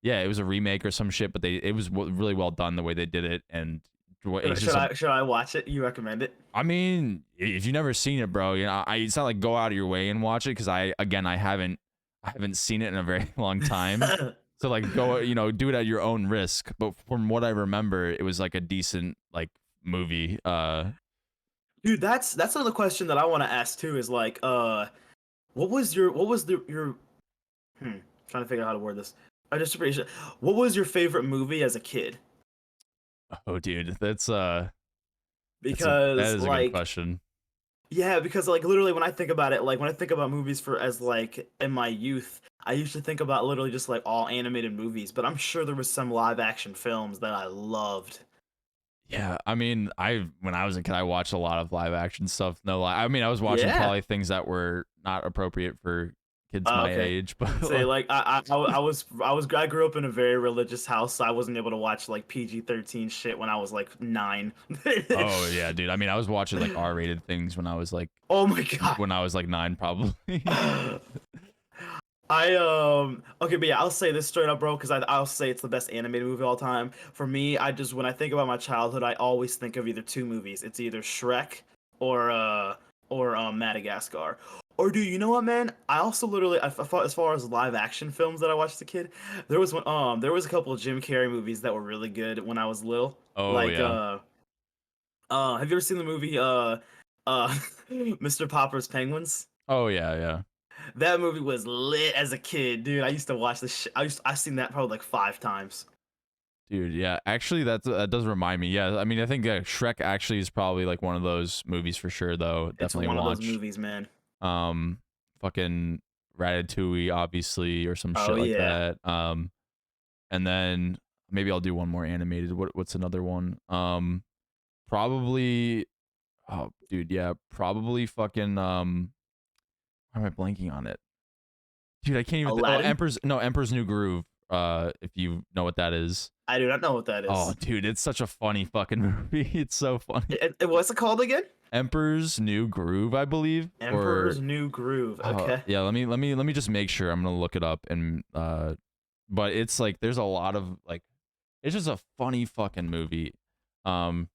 it was a remake or some shit, but it was really well done the way they did it, and it's just Should I watch it? You recommend it? I mean, if you've never seen it, bro, you know, it's not like go out of your way and watch it because I haven't seen it in a very long time. So like go, you know, do it at your own risk. But from what I remember, it was like a decent like movie. Dude, that's another question that I want to ask too. Is like, what was your trying to figure out how to word this. I just appreciate. What was your favorite movie as a kid? Oh, dude, that Because is a good like question. yeah, because like literally when I think about it, like when I think about movies for as like in my youth, I used to think about literally just like all animated movies, but I'm sure there was some live action films that I loved. Yeah, I mean, I when I was a kid, I watched a lot of live action stuff. No lie, I mean, I was watching Yeah. probably things that were not appropriate for kids Oh, my okay. age, but Say like, like I grew up in a very religious house, so I wasn't able to watch like PG-13 shit when I was like 9. oh yeah, dude. I mean, I was watching like R-rated things Oh my God. when I was like 9, probably. I okay, but yeah, I'll say this straight up, bro, because I'll say it's the best animated movie of all time. For me, I just when I think about my childhood, I always think of either two movies. It's either Shrek or Madagascar. Or do you know what, man? I also literally as far as live action films that I watched as a kid, there was a couple of Jim Carrey movies that were really good when I was little. Oh Like yeah. have you ever seen the movie Mr. Popper's Penguins? Oh yeah, yeah. That movie was lit as a kid, dude. I used to watch this. I've seen that probably like 5 times. Dude, yeah. Actually, that does remind me. Yeah, I mean, I think Shrek actually is probably like one of those movies for sure, though. It's Definitely one of those watch. movies, man. Um, fucking Ratatouille, obviously, or some Oh shit like yeah, that. And then maybe I'll do one more animated. What's another one? Probably. Oh, dude, yeah, probably fucking. Why am I blanking on it? Dude, I can't even. Oh, Aladdin. Emperor's New Groove. If you know what that is. I do not know what that Oh, is. dude, it's such a funny fucking movie. It's so funny. What's it called again? Emperor's New Groove, I believe. Emperor's Or New Groove. Okay. yeah, let me just make sure. I'm gonna look it up and but it's like there's a lot of like it's just a funny fucking movie. Um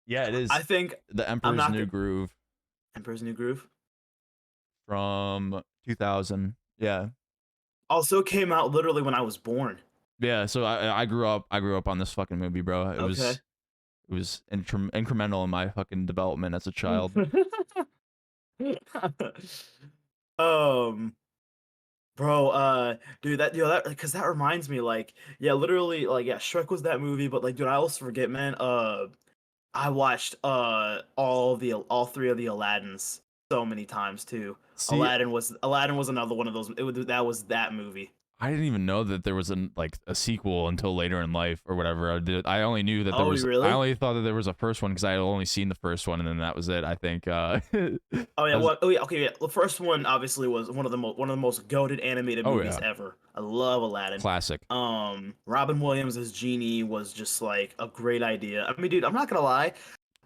yeah, it is I think The I'm Emperor's not New gonna. Groove Emperor's New Groove from 2000. Yeah. also came out literally when I was born. Yeah, so I grew up on this fucking movie, bro. It Okay. was incremental in my fucking development as a child. um. Bro, dude, that because that reminds me, like, yeah, literally, like, yeah, Shrek was that movie, but like, dude, I always forget, man. I watched all three of the Aladdins so many times too. See, Aladdin was another one of those. That was that movie. I didn't even know that there was a sequel until later in life or whatever. I only knew that there Oh, was. I really? only thought that there was a first one because I had only seen the first one and then that was it. I think. Oh yeah, That was, well, oh yeah, okay, yeah. The first one obviously was one of the most goated animated oh movies yeah, ever. I love Aladdin. classic. Robin Williams as Genie was just like a great idea. I mean, dude, I'm not gonna lie.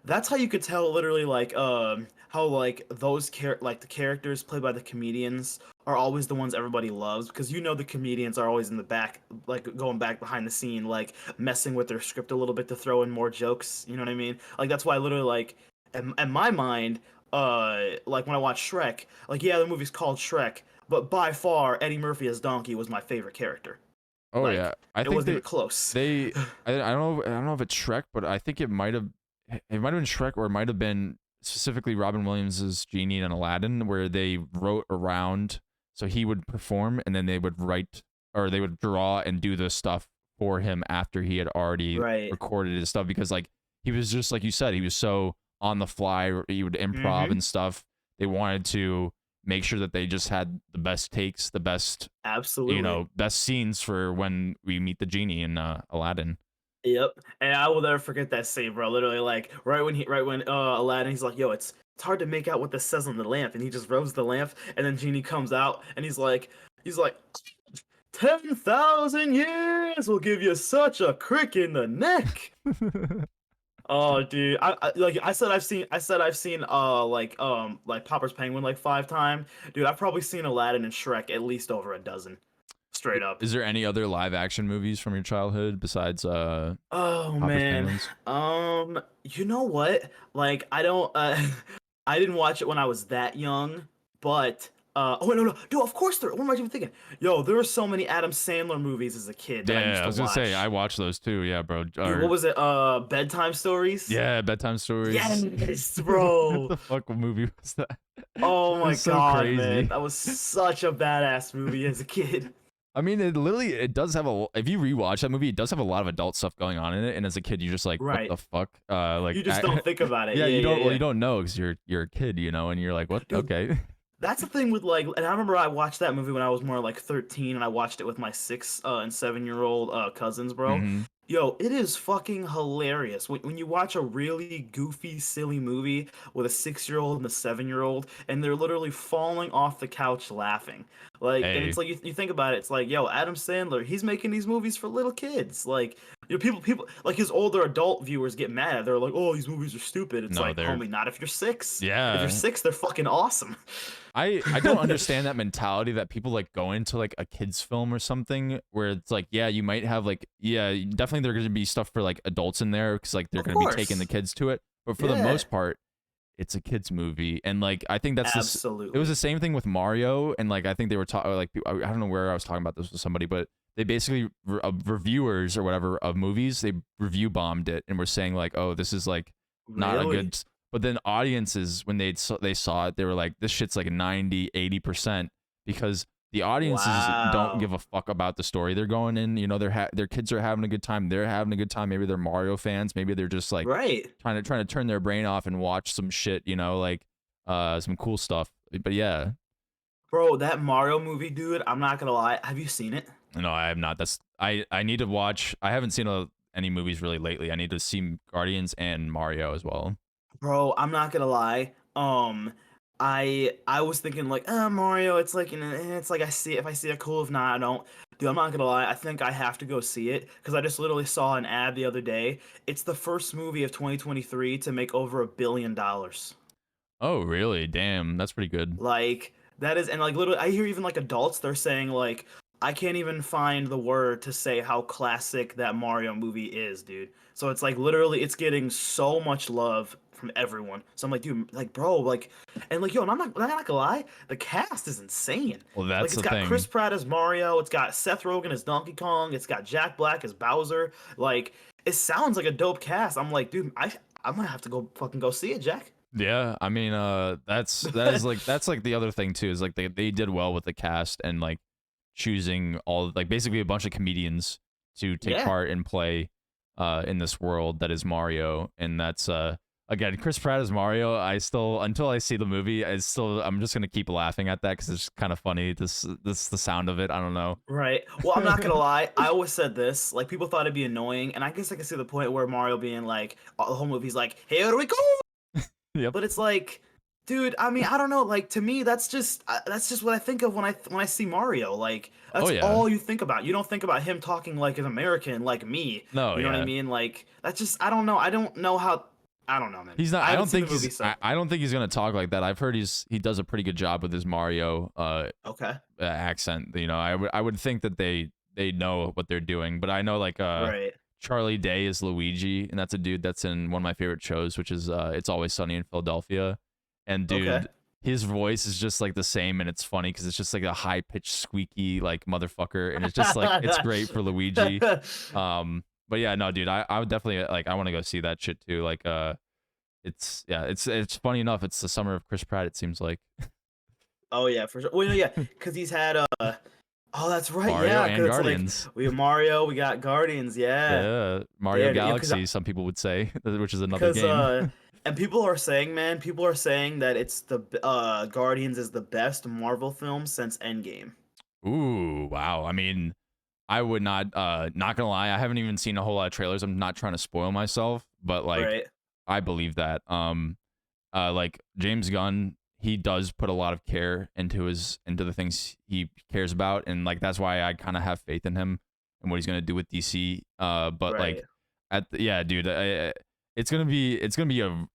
That's how you could tell literally like how like like the characters played by the comedians are always the ones everybody loves because you know the comedians are always in the back like going back behind the scene like messing with their script a little bit to throw in more jokes, you know what I mean? Like that's why literally like in my mind like when I watch Shrek, like yeah, the movie's called Shrek, but by far Eddie Murphy as Donkey was my favorite character. Oh yeah, Like I it think wasn't even close. they I don't know if it's Shrek, but I think it might have been Shrek or it might have been specifically Robin Williams' Genie and Aladdin, where they wrote around so he would perform and then they would write or they would draw and do the stuff for him after he had already Right. recorded his stuff because like he was just like you said, he was so on the fly, he would improv Mm-hmm. and stuff. They wanted to make sure that they just had the best takes, the best Absolutely. best scenes for when we meet the genie in Aladdin. Yep. And I will never forget that scene, bro. Literally, like right when Aladdin, he's like, "Yo, it's hard to make out what this says on the lamp," and he just rubs the lamp, and then Genie comes out, and he's like, 10,000 years will give you such a crick in the neck. Oh, dude, like I said I've seen like Popper's Penguin like 5 times, dude. I've probably seen Aladdin and Shrek at least over a dozen, straight up. Is there any other live action movies from your childhood besides Oh Popper's man. Penguins? You know what? Like I don't I didn't watch it when I was that young, but oh wait, no, dude, of course there. What am I even thinking? Yo, there were so many Adam Sandler movies as a kid that I Yeah, used I to was gonna say I watch. watched those too. Yeah, bro. Dude, what was it? Bedtime Stories? Yeah, bedtime stories. Yes, What bro. the fuck movie was that? Oh It my was so God, man. crazy. That was such a badass movie as a kid. I mean, it does have a. If you rewatch that movie, it does have a lot of adult stuff going on in it. And as a kid, you're just like, what Right. the fuck? Like, You just don't think about it. yeah, Yeah, you yeah, don't. Well, yeah. you don't know because you're a kid, you know, and you're like, what? Dude, Okay. that's the thing with like, and I remember I watched that movie when I was more like 13, and I watched it with my 6 and 7 year old cousins, bro. hmm Yo, it is fucking hilarious when you watch a really goofy, silly movie with a 6 year old and a 7 year old, and they're literally falling off the couch laughing. Like, and Hey, it's like you think about it, it's like, yo, Adam Sandler, he's making these movies for little kids. Like, people like his older adult viewers get mad. They're like, oh, these movies are stupid. It's no, like, they're homie, not if you're 6. If you're yeah. 6, they're fucking awesome. I don't understand that mentality that people like go into like a kids film or something where it's like, yeah, you might have like, yeah, definitely there's gonna be stuff for like adults in there because like they're Of gonna be taking the course. kids to it, but for the Yeah, most part, it's a kids movie, and like I think that's this. It was absolutely. the same thing with Mario, and like I think they were talking like I don't know where I was talking about this with somebody, but they basically reviewers or whatever of movies they review bombed it and were saying like, oh, this is like not a Really? good. But then audiences when they saw it, they were like, this shit's like 90, 80% because the audiences don't Wow. give a fuck about the story they're going in. You know, their kids are having a good time. They're having a good time. Maybe they're Mario fans. Maybe they're just like Right. trying to turn their brain off and watch some shit, you know, like some cool stuff. But yeah, Bro, that Mario movie, dude, I'm not gonna lie. Have you seen it? no, I have not. That's I need to watch. I haven't seen any movies really lately. I need to see Guardians and Mario as well. Bro, I'm not gonna lie. I was thinking like, Mario, it's like, it's like I see it if I see it cool. If not, I don't. Dude, I'm not gonna lie. I think I have to go see it because I just literally saw an ad the other day. It's the first movie of 2023 to make over $1 billion. Oh, really? Damn, that's pretty good. Like that is, and like literally, I hear even like adults, they're saying like, I can't even find the word to say how classic that Mario movie is, dude. So it's like literally, it's getting so much love from everyone. So I'm like, dude, like, bro, like, and like, yo, and I'm not gonna lie, the cast is insane. Well, Like, that's it's the got Chris thing. Pratt as Mario, it's got Seth Rogen as Donkey Kong, it's got Jack Black as Bowser. Like, it sounds like a dope cast. I'm like, dude, I'm gonna have to go fucking go see it, Jack. Yeah, I mean, that's like the other thing too is like they did well with the cast and like choosing all like basically a bunch of comedians to take Yeah. part and play in this world that is Mario, and that's again Chris Pratt as Mario. I still until I see the movie, I'm just gonna keep laughing at that because it's kind of funny. This the sound of it. I don't know. Right. Well, I'm not gonna lie. I always said this. Like, people thought it'd be annoying, and I guess I can see the point where Mario being like, the whole movie's like, "Here we go," Yep. but it's like, dude. I mean, I don't know. Like, to me, that's just what I think of when I see Mario. Like, Oh that's yeah. all you think about. You don't think about him talking like an American, like me. No, You know what I yeah. mean? Like, that's just. I don't know. I don't know how. I don't know, man. He's not. I I haven't don't seen the think movie, he's. so I don't think he's gonna talk like that. I've heard he does a pretty good job with his Mario okay. accent. You know, I would think that they know what they're doing. But I know like Right. Charlie Day is Luigi, and that's a dude that's in one of my favorite shows, which is It's Always Sunny in Philadelphia. And Okay. dude, his voice is just like the same, and it's funny because it's just like a high pitched squeaky like motherfucker, and it's just like it's great for Luigi. But yeah, no, dude, I would definitely like I want to go see that shit too. Like it's yeah, it's funny enough. It's the summer of Chris Pratt. It seems like Oh yeah, for sure. Well, yeah, because he's had oh, that's right. Mario Yeah, and because it's like Guardians. we have Mario, we got Guardians. Yeah, Yeah, Mario yeah, yeah. Because Galaxy. Some people would say, which is another because game. and people are saying, man, people are saying that it's the Guardians is the best Marvel film since Endgame. Ooh, wow. I mean, I would not gonna lie, I haven't even seen a whole lot of trailers. I'm not trying to spoil myself, but like Right. I believe that. Like James Gunn, he does put a lot of care into the things he cares about, and like that's why I kind of have faith in him and what he's gonna do with DC. But like Right. yeah, dude, it's gonna be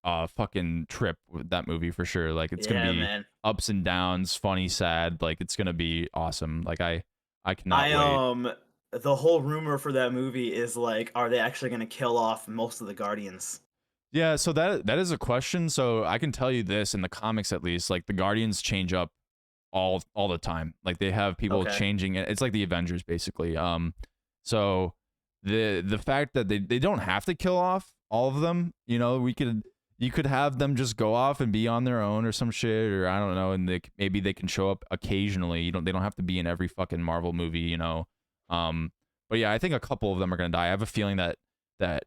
a fucking trip with that movie for sure. Like it's gonna Yeah, be man. ups and downs, funny, sad. Like it's gonna be awesome. Like I cannot I wait. the whole rumor for that movie is like, are they actually gonna kill off most of the Guardians? Yeah, so that is a question. So I can tell you this in the comics at least, like the Guardians change up all the time. Like they have people Okay. changing it. It's like the Avengers basically. So the fact that they don't have to kill off all of them, you know, you could have them just go off and be on their own or some shit, or I don't know, and maybe they can show up occasionally. They don't have to be in every fucking Marvel movie, you know. But yeah, I think a couple of them are gonna die. I have a feeling that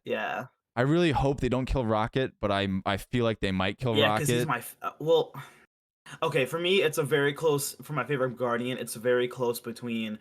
Yeah. I really hope they don't kill Rocket, but I feel like they might kill Yeah, Rocket. because he's my well. Okay, for me, it's a very close. For my favorite Guardian, it's very close between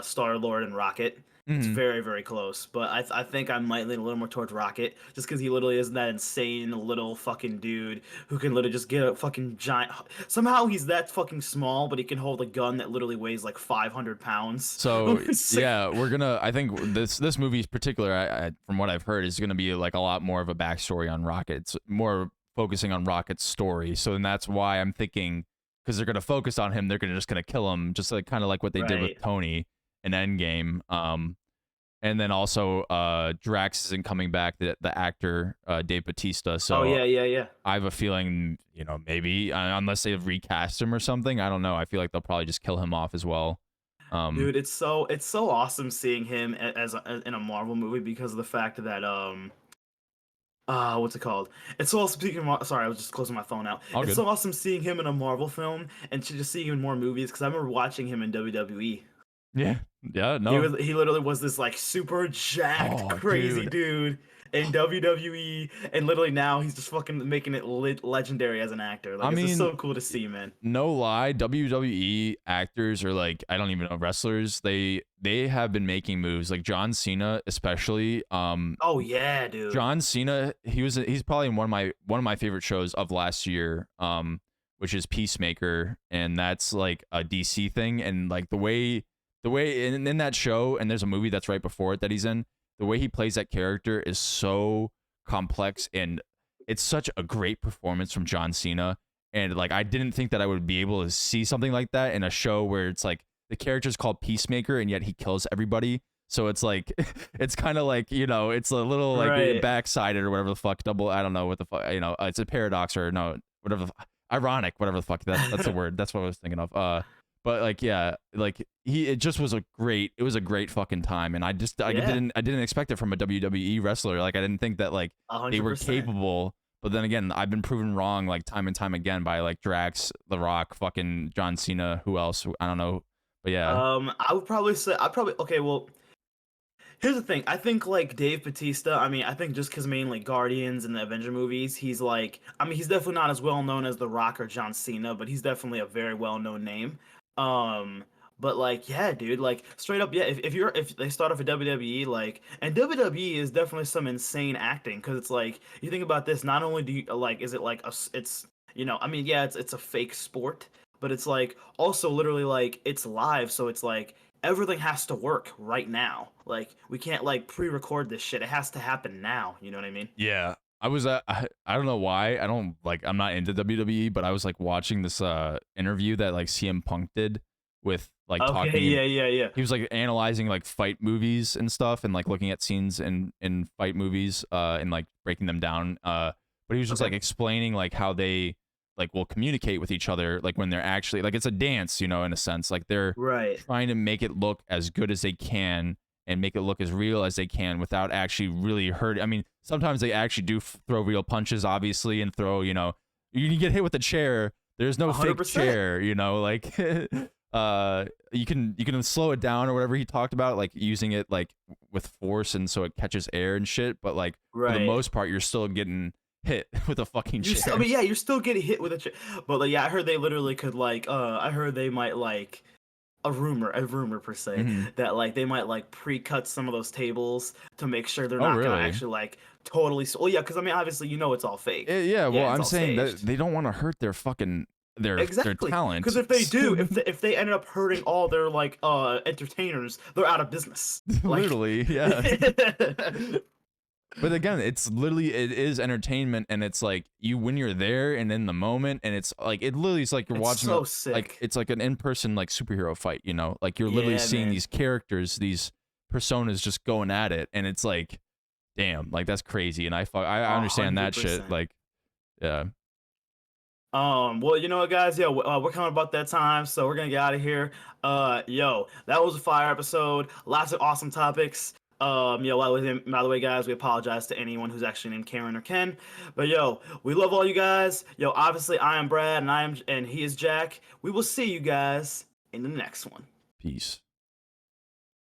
Star Lord and Rocket. It's Mhm. very, very close. But I think I might lean a little more towards Rocket, just because he literally is that insane little fucking dude who can literally just get a fucking giant. Somehow he's that fucking small, but he can hold a gun that literally weighs like 500 pounds. So It's like- yeah, I think this movie in particular, from what I've heard, is gonna be like a lot more of a backstory on Rocket. It's more focusing on Rocket's story. So then that's why I'm thinking, because they're gonna focus on him, they're just gonna kill him, just like kind of like what they did with Right. Tony in Endgame. And then also Drax isn't coming back, the actor Dave Bautista. So Oh yeah, yeah, yeah. I have a feeling, maybe unless they recast him or something, I don't know. I feel like they'll probably just kill him off as well. Dude, it's so awesome seeing him in a Marvel movie because of the fact that what's it called? It's so awesome seeing him. Sorry, I was just closing my phone out. All It's good. so awesome seeing him in a Marvel film and to just seeing him in more movies because I remember watching him in WWE. Yeah, no. He literally was this like super jacked, Oh, crazy dude. dude in WWE, and literally now he's just fucking making it legendary as an actor. Like, I it's just mean, so cool to see, man. No lie, WWE actors or like I don't even know wrestlers. They have been making moves like John Cena, especially. Oh yeah, dude. John Cena, he's probably in one of my favorite shows of last year. Which is Peacemaker, and that's like a DC thing, and like the way in that show, and there's a movie that's right before it that he's in. The way he plays that character is so complex, and it's such a great performance from John Cena. And like I didn't think that I would be able to see something like that in a show where it's like the character's called Peacemaker and yet he kills everybody. So it's like it's kind of like, it's a little like Right. backsided or whatever the fuck, double, I don't know what the fuck, it's a paradox or no, whatever ironic, whatever the fuck that's the word. That's what I was thinking of. But like yeah, like it just was a great fucking time, and I Yeah. didn't expect it from a WWE wrestler. Like I didn't think that like they were 100%. capable. But then again, I've been proven wrong like time and time again by like Drax, The Rock, fucking John Cena, who else? I don't know. But yeah. I would probably say okay, well, here's the thing. I think like Dave Bautista, I mean, I think just because mainly Guardians and the Avenger movies, he's like, I mean, he's definitely not as well known as The Rock or John Cena, but he's definitely a very well known name. Um, but like, yeah, dude, like straight up, yeah. If they start off at WWE, like, and WWE is definitely some insane acting because it's like you think about this. Not only do you like, is it like it's I mean, yeah, it's a fake sport, but it's like also literally like it's live, so it's like everything has to work right now. Like we can't like pre-record this shit. It has to happen now. You know what I mean? Yeah. I was I don't know why. I don't like I'm not into WWE, but I was like watching this interview that like CM Punk did with like Okay, talking yeah. he was like analyzing like fight movies and stuff and like looking at scenes in fight movies and like breaking them down. But he was just Okay. like explaining like how they like will communicate with each other like when they're actually like it's a dance, in a sense. Like they're Right. trying to make it look as good as they can and make it look as real as they can without actually really hurting. I mean, sometimes they actually do throw real punches, obviously, and throw, you get hit with a chair. There's no fake 100%. chair, like you can slow it down or whatever he talked about, like using it like with force and so it catches air and shit. But like for the Right. most part, you're still getting hit with a fucking chair. I mean, yeah, you're still getting hit with a but like, yeah, I heard they literally could like, I heard they might like a rumor per se Mhm. that like they might like pre-cut some of those tables to make sure they're Oh, not gonna really? actually like totally. Well, yeah, because I mean, obviously, it's all fake. Yeah, well, it's I'm all saying that staged. they don't want to hurt their fucking their Exactly. talent. Because if they do, if they ended up hurting all their like entertainers, they're out of business. Like, literally, yeah. But again, it is entertainment, and it's like when you're there and in the moment, and it's like it literally is like you're It's watching so like sick. it's like an in-person like superhero fight, like you're literally Yeah, seeing man. these characters, these personas just going at it, and it's like, damn, like that's crazy, and I understand that shit, 100%. like, yeah. Well, you know what, guys? Yeah, we're coming about that time, so we're gonna get out of here. Yo, that was a fire episode. Lots of awesome topics. Yo, by the way, guys, we apologize to anyone who's actually named Karen or Ken. But yo, we love all you guys. Yo, obviously I am Brad and he is Jack. We will see you guys in the next one. Peace.